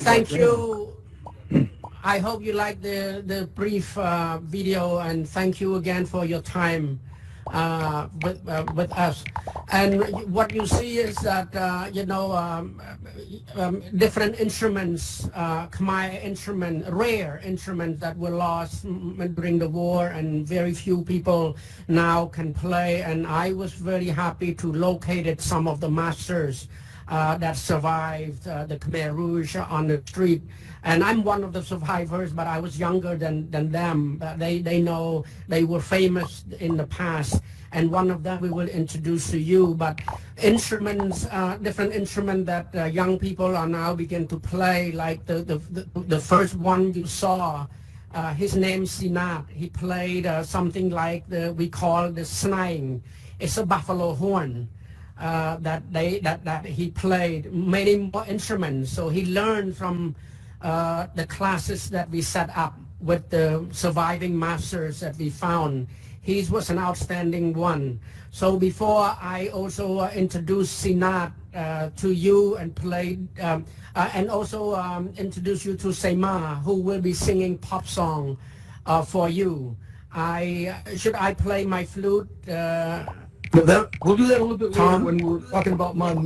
Thank you. I hope you like the brief video, and thank you again for your time with us. And what you see is that different instruments, Khmer instrument, rare instruments that were lost during the war, and very few people now can play. And I was very happy to locate some of the masters that survived the Khmer Rouge on the street. And I'm one of the survivors, but I was younger than them. They know they were famous in the past, and one of them we will introduce to you. But instruments, different instruments that young people are now begin to play, like the first one you saw, his name's Sinat. He played something like we call the snang. It's a buffalo horn. That he played many more instruments. So he learned from the classes that we set up with the surviving masters that we found. He was an outstanding one. So before I also introduce Sinat to you and played, and also introduce you to Seima, who will be singing pop song for you. Should I play my flute? We'll do that a little bit later when we're talking about Mon.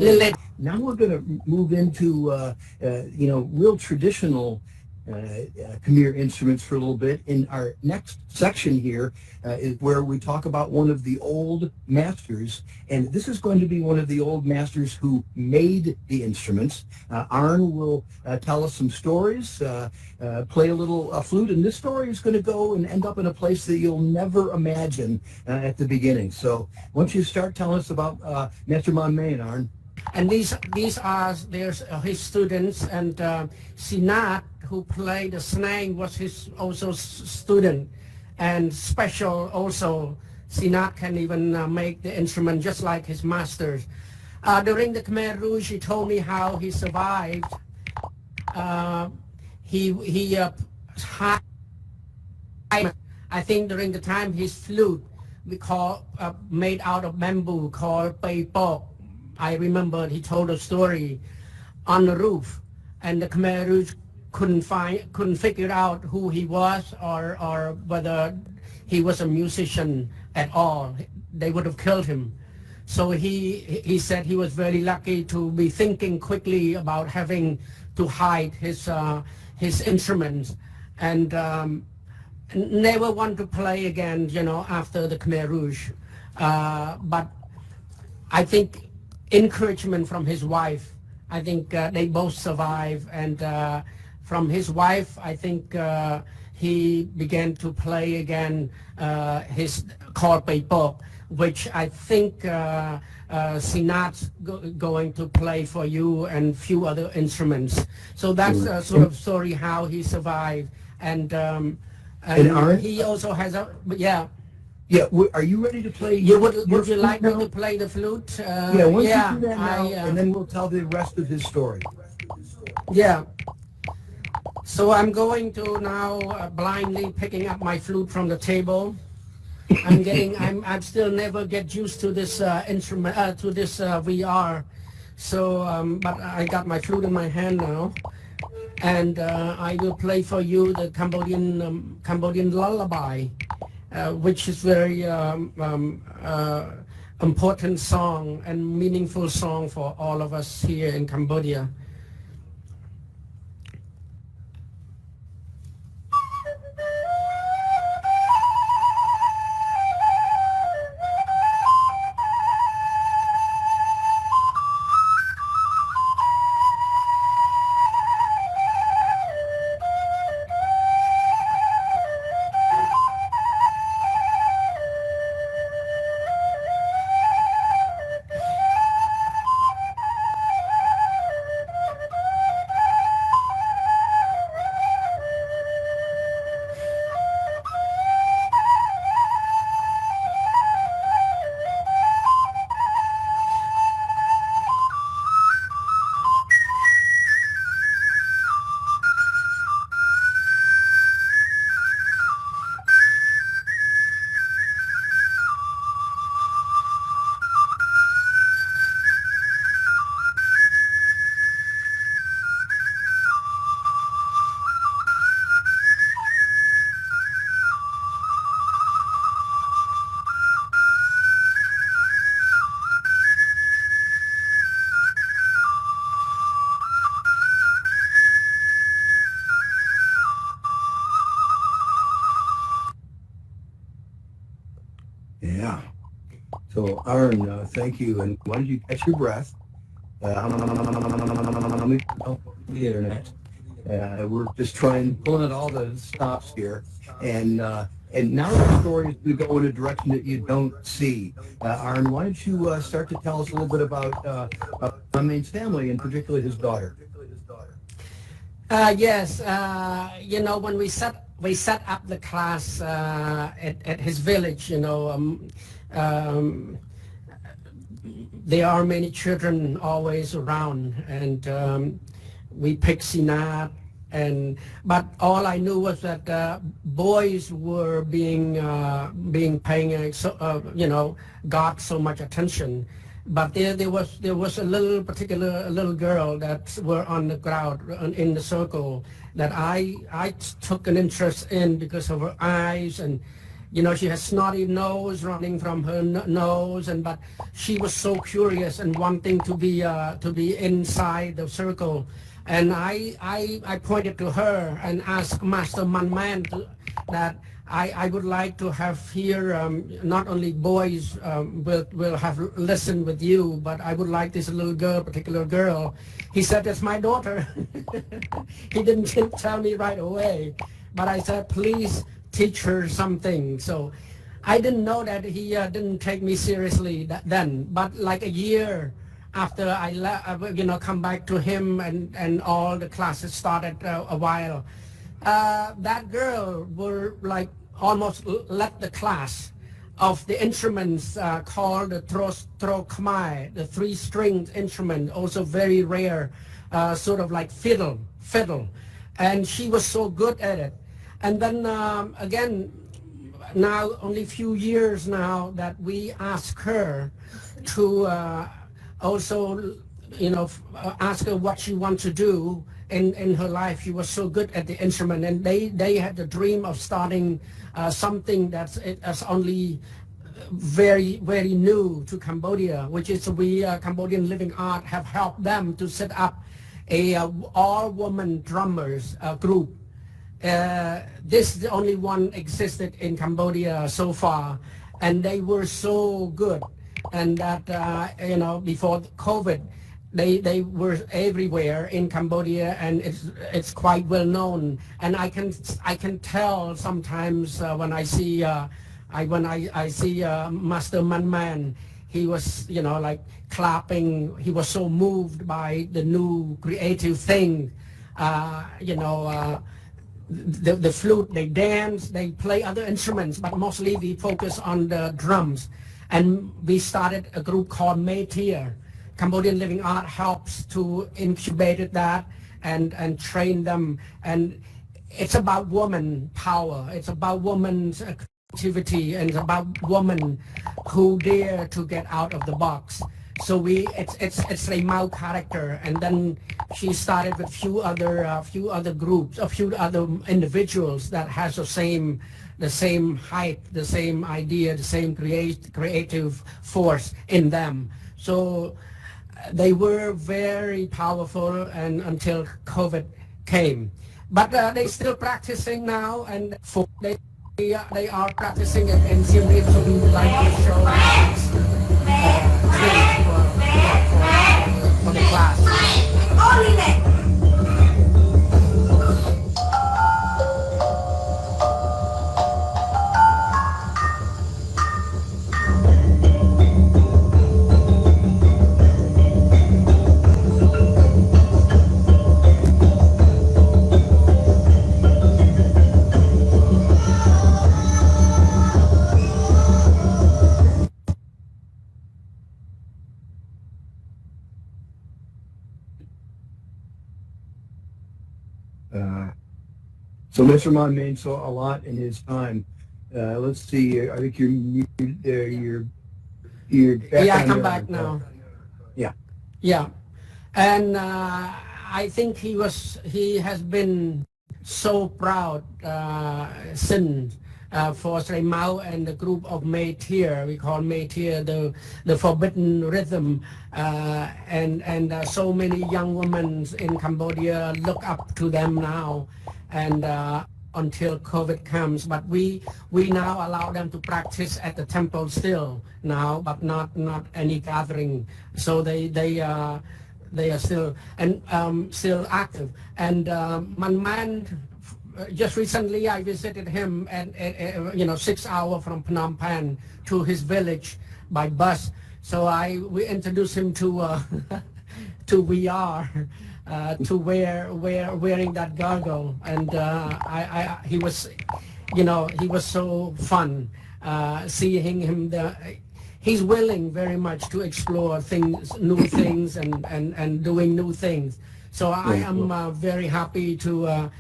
Now we're going to move into, real traditional Khmer instruments for a little bit. In our next section here is where we talk about one of the old masters, and this is going to be one of the old masters who made the instruments. Arn will tell us some stories, play a little flute, and this story is going to go and end up in a place that you'll never imagine at the beginning. So once you start telling us about Master Mon Main, Arn. And these are his students, and Sinat, who played the snang, was his also student, and special also. Sinat can even make the instrument just like his masters. During the Khmer Rouge, he told me how he survived. He had, I think during the time his flute we call made out of bamboo called pei pok. I remember he told a story on the roof, and the Khmer Rouge couldn't figure out who he was or whether he was a musician at all. They would have killed him. So he said he was very lucky to be thinking quickly about having to hide his instruments, and never want to play again, after the Khmer Rouge. But I think encouragement from his wife. I think they both survived, and from his wife, I think he began to play again his called Pei Pok, which I think Sinat's going to play for you, and few other instruments. So that's a sort of story how he survived, and he also has yeah. Yeah, are you ready to play? Would you like me to play the flute? Yeah, once you do that now, and then we'll tell the rest of his story. Yeah. So I'm going to now blindly picking up my flute from the table. I'm still never get used to this instrument, to this VR. So, but I got my flute in my hand now, and I will play for you the Cambodian Lullaby. Which is very important song and meaningful song for all of us here in Cambodia. So, Aaron, thank you. And why don't you catch your breath? The internet. We're just pulling at all the stops here. And now the story is going to go in a direction that you don't see. Aaron, why don't you start to tell us a little bit about Main's family, and particularly his daughter? Yes, when we set up the class at his village, there are many children always around, and we picked Sinat, but all I knew was that boys were got so much attention. But there was a little girl that were on the crowd in the circle that I took an interest in because of her eyes, and she has snotty nose running from her nose, but she was so curious and wanting to be inside the circle. And I pointed to her and asked Master Manman that I would like to have here not only boys will have listen with you, but I would like this particular girl. He said, "That's my daughter." He didn't tell me right away, but I said, "Please teach her something." So I didn't know that he didn't take me seriously then. But like a year after I come back to him, and all the classes started a while. That girl were like almost led the class of the instruments called the tro Khmer, the three-stringed instrument, also very rare, sort of like fiddle, and she was so good at it. And then again, now only few years now that we ask her to also, ask her what she wants to do in her life. She was so good at the instrument, and they had the dream of starting something that's only very, very new to Cambodia, which is we Cambodian Living Art have helped them to set up a all-woman drummers group. This is the only one existed in Cambodia so far, and they were so good. And that before COVID, they were everywhere in Cambodia, and it's quite well known. And I can tell sometimes when I see Master Manman, he was like clapping. He was so moved by the new creative thing. The flute, they dance, they play other instruments, but mostly we focus on the drums. And we started a group called Meitier. Cambodian Living Art helps to incubate that and train them. And it's about woman power. It's about woman's creativity, and it's about women who dare to get out of the box. So it's a Mao character, and then she started with few other groups, a few other individuals that has the same height, the same idea, the same creative force in them. So they were very powerful, and until COVID came. But they still practicing now, and they are practicing in Siem Reap, so we would like to show for the class. So Mr. Manman saw a lot in his time. Let's see. I think you're muted there. You're back. Yeah, I come back now. Yeah. Yeah, and I think he has been so proud since for Sri Mao and the group of Meitier. We call Meitier the forbidden rhythm, and so many young women in Cambodia look up to them now. And until COVID comes. But we now allow them to practice at the temple still now, but not any gathering. So they are still and still active. And Man, just recently I visited him at 6 hours from Phnom Penh to his village by bus. So we introduced him to to VR, to wearing that goggle, and he was so fun seeing him there. He's willing very much to explore new things, and doing new things. So I am very happy to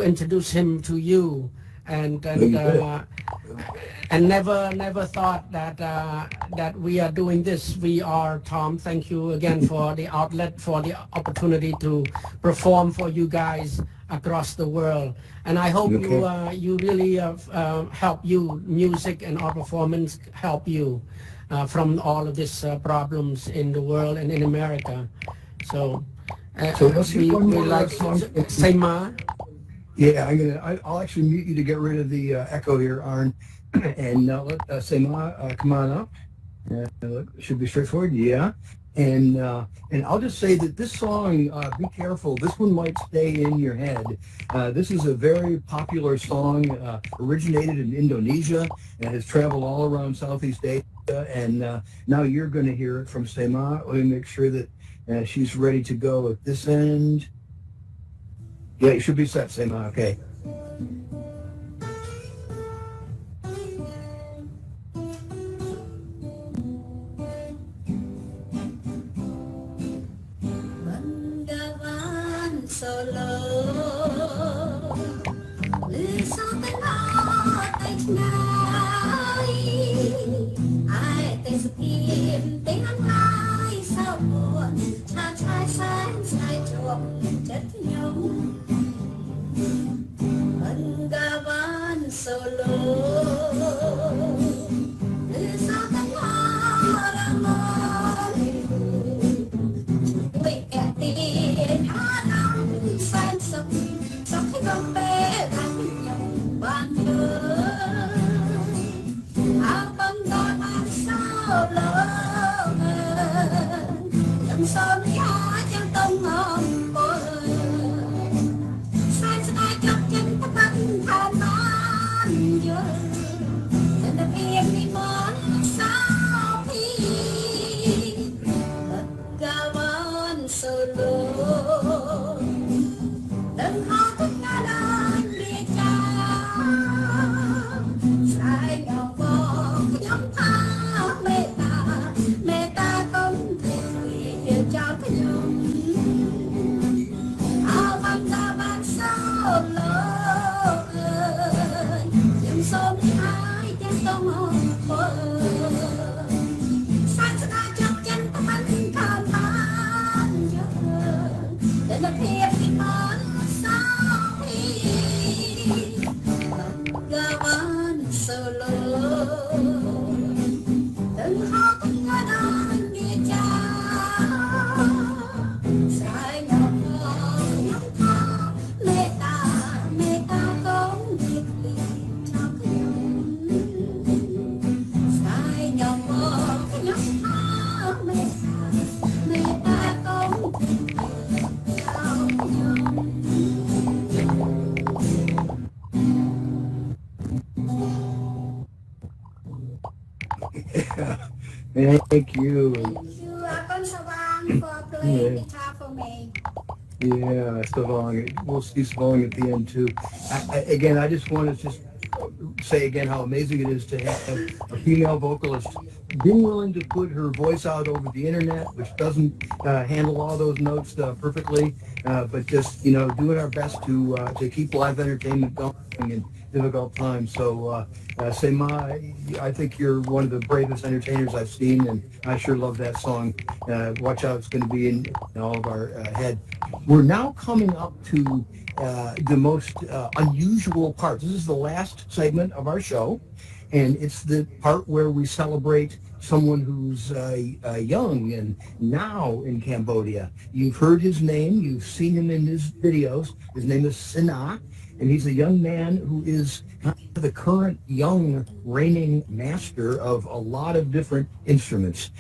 introduce him to you, and never thought that we are doing this. We are, Tom. Thank you again for the outlet, for the opportunity to perform for you guys across the world. And I hope you really help you, music and our performance help you from all of these problems in the world and in America. So we like Sema. Yeah, I'll actually mute you to get rid of the echo here, Arn, and let Sema come on up. Should be straightforward. Yeah, and I'll just say that this song, be careful. This one might stay in your head. This is a very popular song, originated in Indonesia and has traveled all around Southeast Asia. And now you're going to hear it from Sema. Let me make sure that she's ready to go at this end. Yeah, you should be set, Sema. Okay. Thank you. For playing guitar for me. Yeah, Savong. We'll see Savong at the end too. I just want to say again how amazing it is to have a female vocalist being willing to put her voice out over the internet, which doesn't handle all those notes perfectly, but just doing our best to keep live entertainment going in difficult times. So Sema, I think you're one of the bravest entertainers I've seen, and I sure love that song. Watch out, it's going to be in all of our head. We're now coming up to the most unusual part. This is the last segment of our show, and it's the part where we celebrate someone who's young and now in Cambodia. You've heard his name. You've seen him in his videos. His name is Sina. and he's a young man who is the current young reigning master of a lot of different instruments.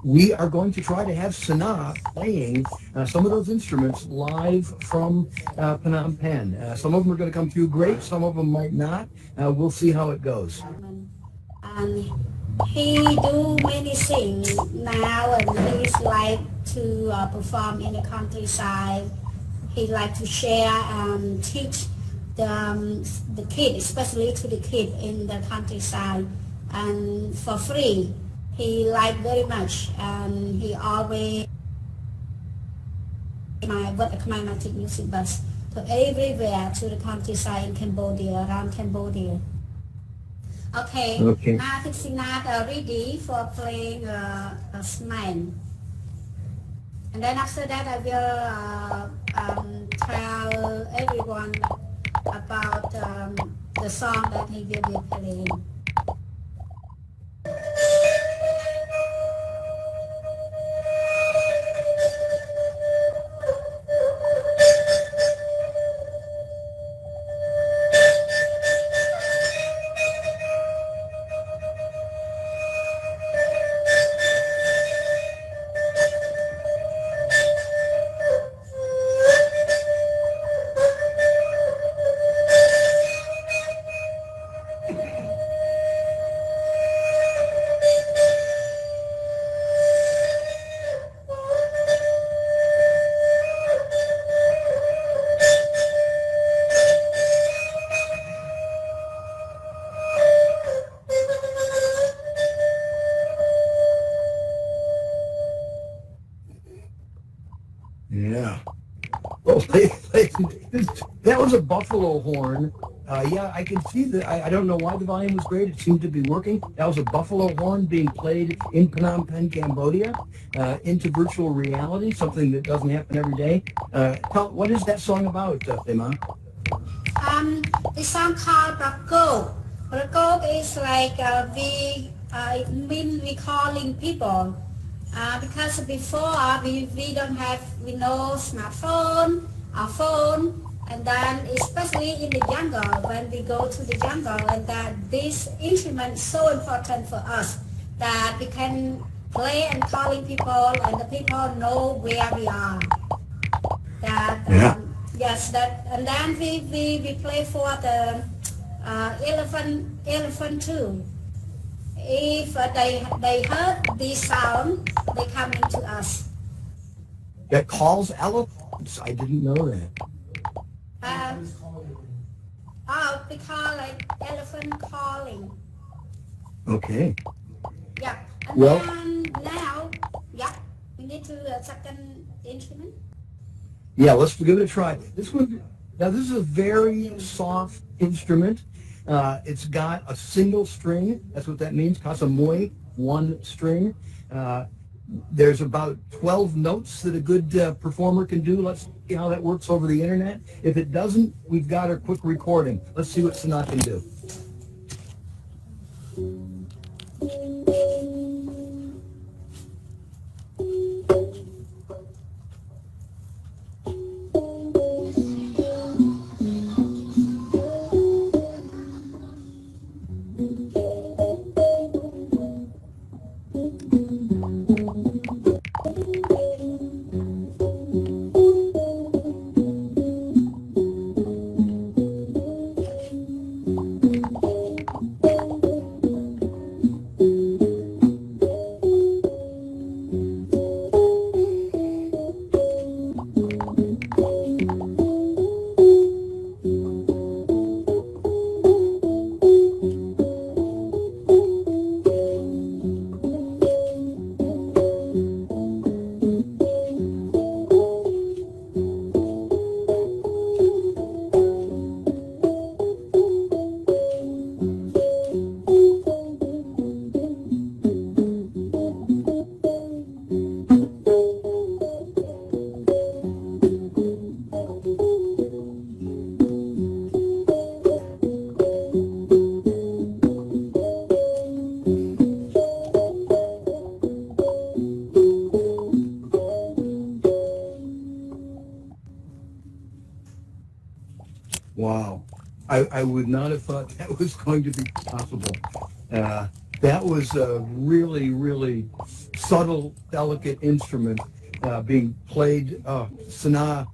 We are going to try to have Sana playing some of those instruments live from Phnom Penh. Some of them are going to come through great, some of them might not. We'll see how it goes. And he do many things now, and he's like to perform in the countryside. He like to share and teach the kid, especially to the kid in the countryside, and for free. He like very much, and he always what the Khmer music bus to everywhere to the countryside in Cambodia, around Cambodia. Okay. Now I think Sinat are ready for playing a smile. And then after that I will tell everyone about the song that he will be playing. Yeah. Well, that was a buffalo horn. Yeah, I can see that. I don't know why the volume was great. It seemed to be working. That was a buffalo horn being played in Phnom Penh, Cambodia, into virtual reality, something that doesn't happen every day. What is that song about, Thema? The song called Rakok. Rakok is like we calling people. Because before we don't have no smartphone or phone, and then especially in the jungle, when we go to the jungle, and that this instrument is so important for us that we can play and calling people, and the people know where we are. Yes, that, and then we play for the elephant too. If they heard this sound, they come into us. That calls elephants? I didn't know that. We call like elephant calling. Okay. Yeah. And then now, we need to second instrument. Yeah, let's give it a try. This is a very soft instrument. It's got a single string. That's what that means. Casamoy, one string. There's about 12 notes that a good performer can do. Let's see how that works over the internet. If it doesn't, we've got a quick recording. Let's see what Sanat can do. I would not have thought that was going to be possible. That was a really, really subtle, delicate instrument being played. Sana,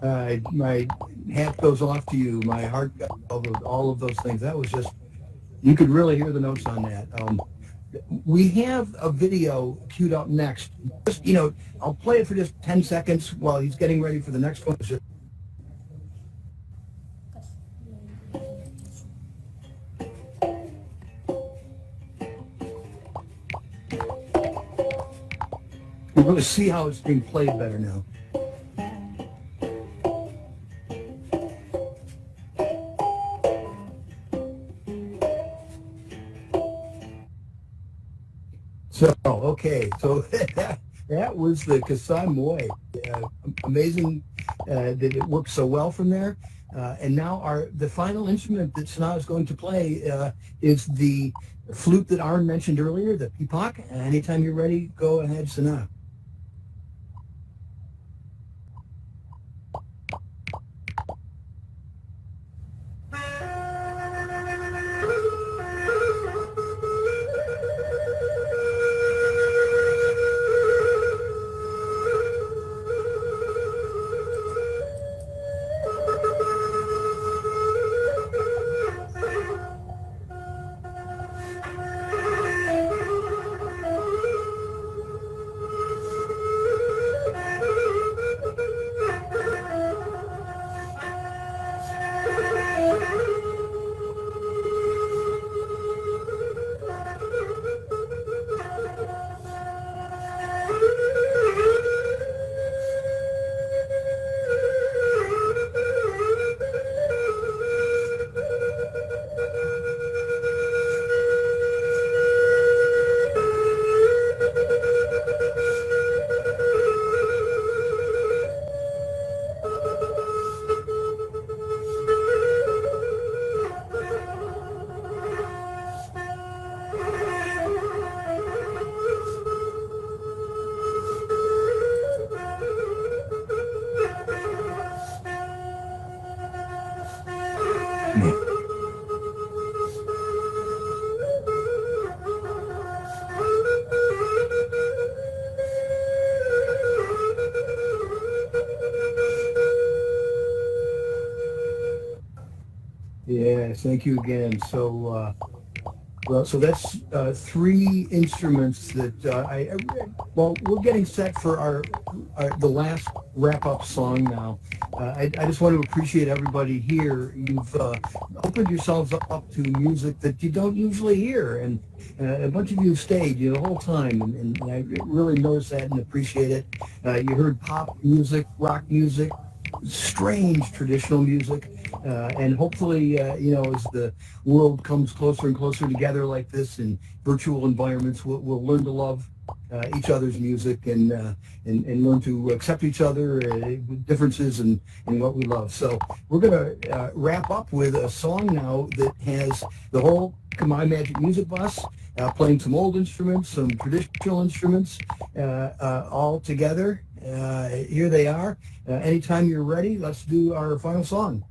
my hat goes off to you. My heart, all of those things. That was just, you could really hear the notes on that. We have a video queued up next. Just, I'll play it for just 10 seconds while he's getting ready for the next one. We're going to see how it's being played better now. So, okay, so that was the Casamoy. Amazing that it worked so well from there. And now the final instrument that Sana is going to play is the flute that Aaron mentioned earlier, the pipak. Anytime you're ready, go ahead, Sana. Yes, thank you again. So, so that's three instruments that we're getting set for the last wrap-up song now. I just want to appreciate everybody here. You've opened yourselves up to music that you don't usually hear, and a bunch of you stayed the whole time, and I really noticed that and appreciate it. You heard pop music, rock music, strange traditional music, and hopefully, as the world comes closer and closer together like this in virtual environments, we'll learn to love each other's music and learn to accept each other, differences in what we love. So we're going to wrap up with a song now that has the whole Khmer Magic Music Bus playing some old instruments, some traditional instruments, all together. Here they are. Anytime you're ready, let's do our final song.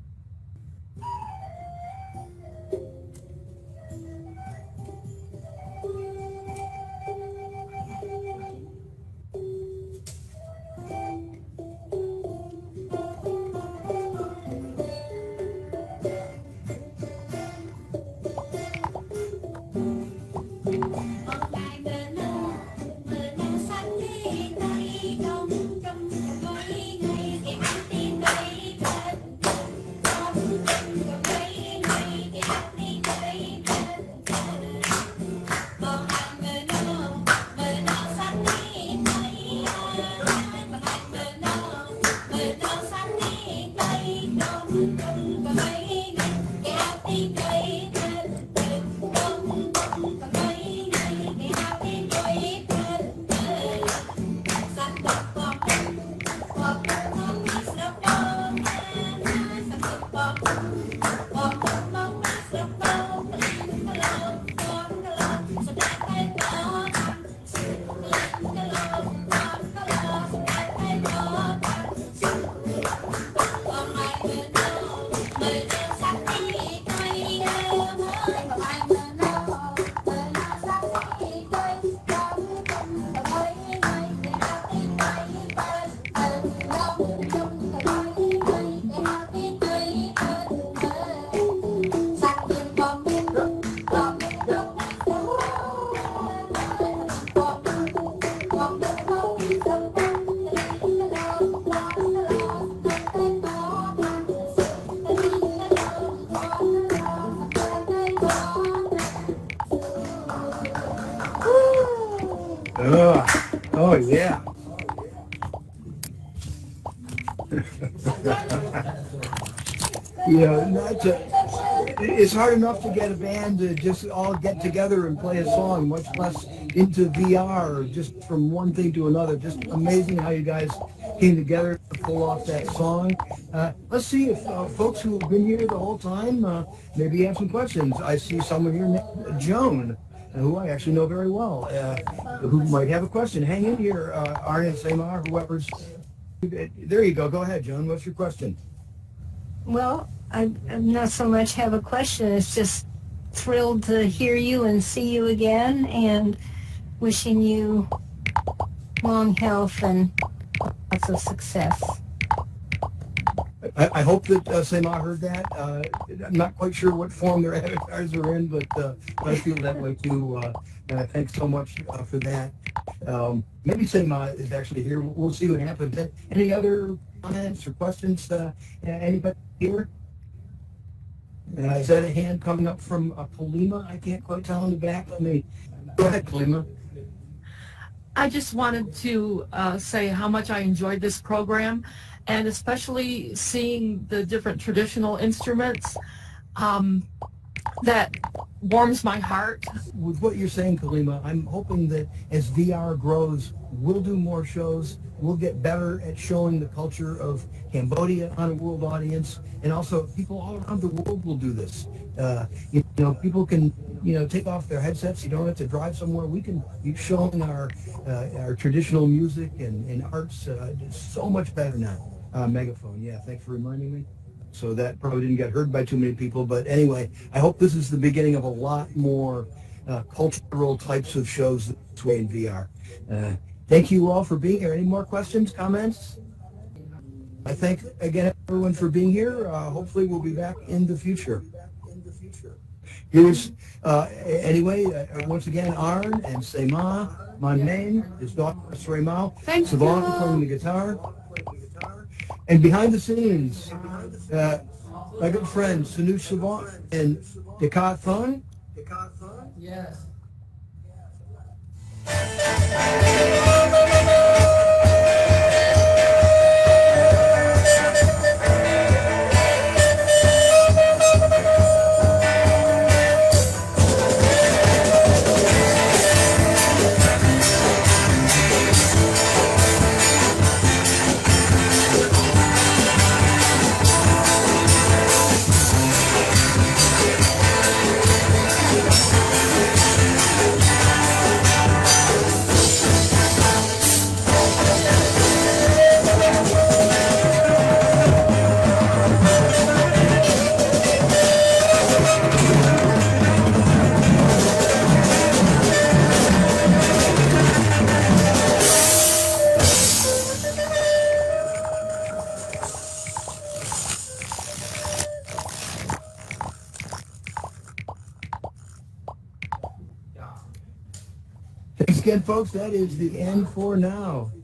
You know, it's hard enough to get a band to just all get together and play a song, much less into VR or just from one thing to another. Just amazing how you guys came together to pull off that song. Let's see if folks who have been here the whole time maybe have some questions. I see someone here named Joan, who I actually know very well, who might have a question. Hang in here, Arne and Samar, whoever's. There you go. Go ahead, Joan. What's your question? Well, I not so much have a question. It's just thrilled to hear you and see you again, and wishing you long health and lots of success. I hope that Samar heard that. I'm not quite sure what form their avatars are in, but I feel that way too. Thanks so much for that. Maybe Samar is actually here. We'll see what happens. Any other comments or questions? Anybody here? Is that a hand coming up from Polima? I can't quite tell in the back. Let me go ahead, Polima. I just wanted to say how much I enjoyed this program, and especially seeing the different traditional instruments. That warms my heart. With what you're saying, Kalima, I'm hoping that as VR grows, we'll do more shows. We'll get better at showing the culture of Cambodia on a world audience, and also people all around the world will do this. You know, people can, take off their headsets. You don't have to drive somewhere. We can be showing our traditional music and arts so much better now. Megaphone, yeah, thanks for reminding me. So that probably didn't get heard by too many people. But anyway, I hope this is the beginning of a lot more cultural types of shows this way in VR. Thank you all for being here. Any more questions, comments? I thank, again, everyone for being here. Hopefully we'll be back in the future. Here's, once again, Arn and Sema, my name is Dr. Sremal. Thank Savant you. playing the guitar. And behind the scenes, my good friend Sanu Savant and Dekat Thun. Yes. Thanks again, folks. That is the end for now.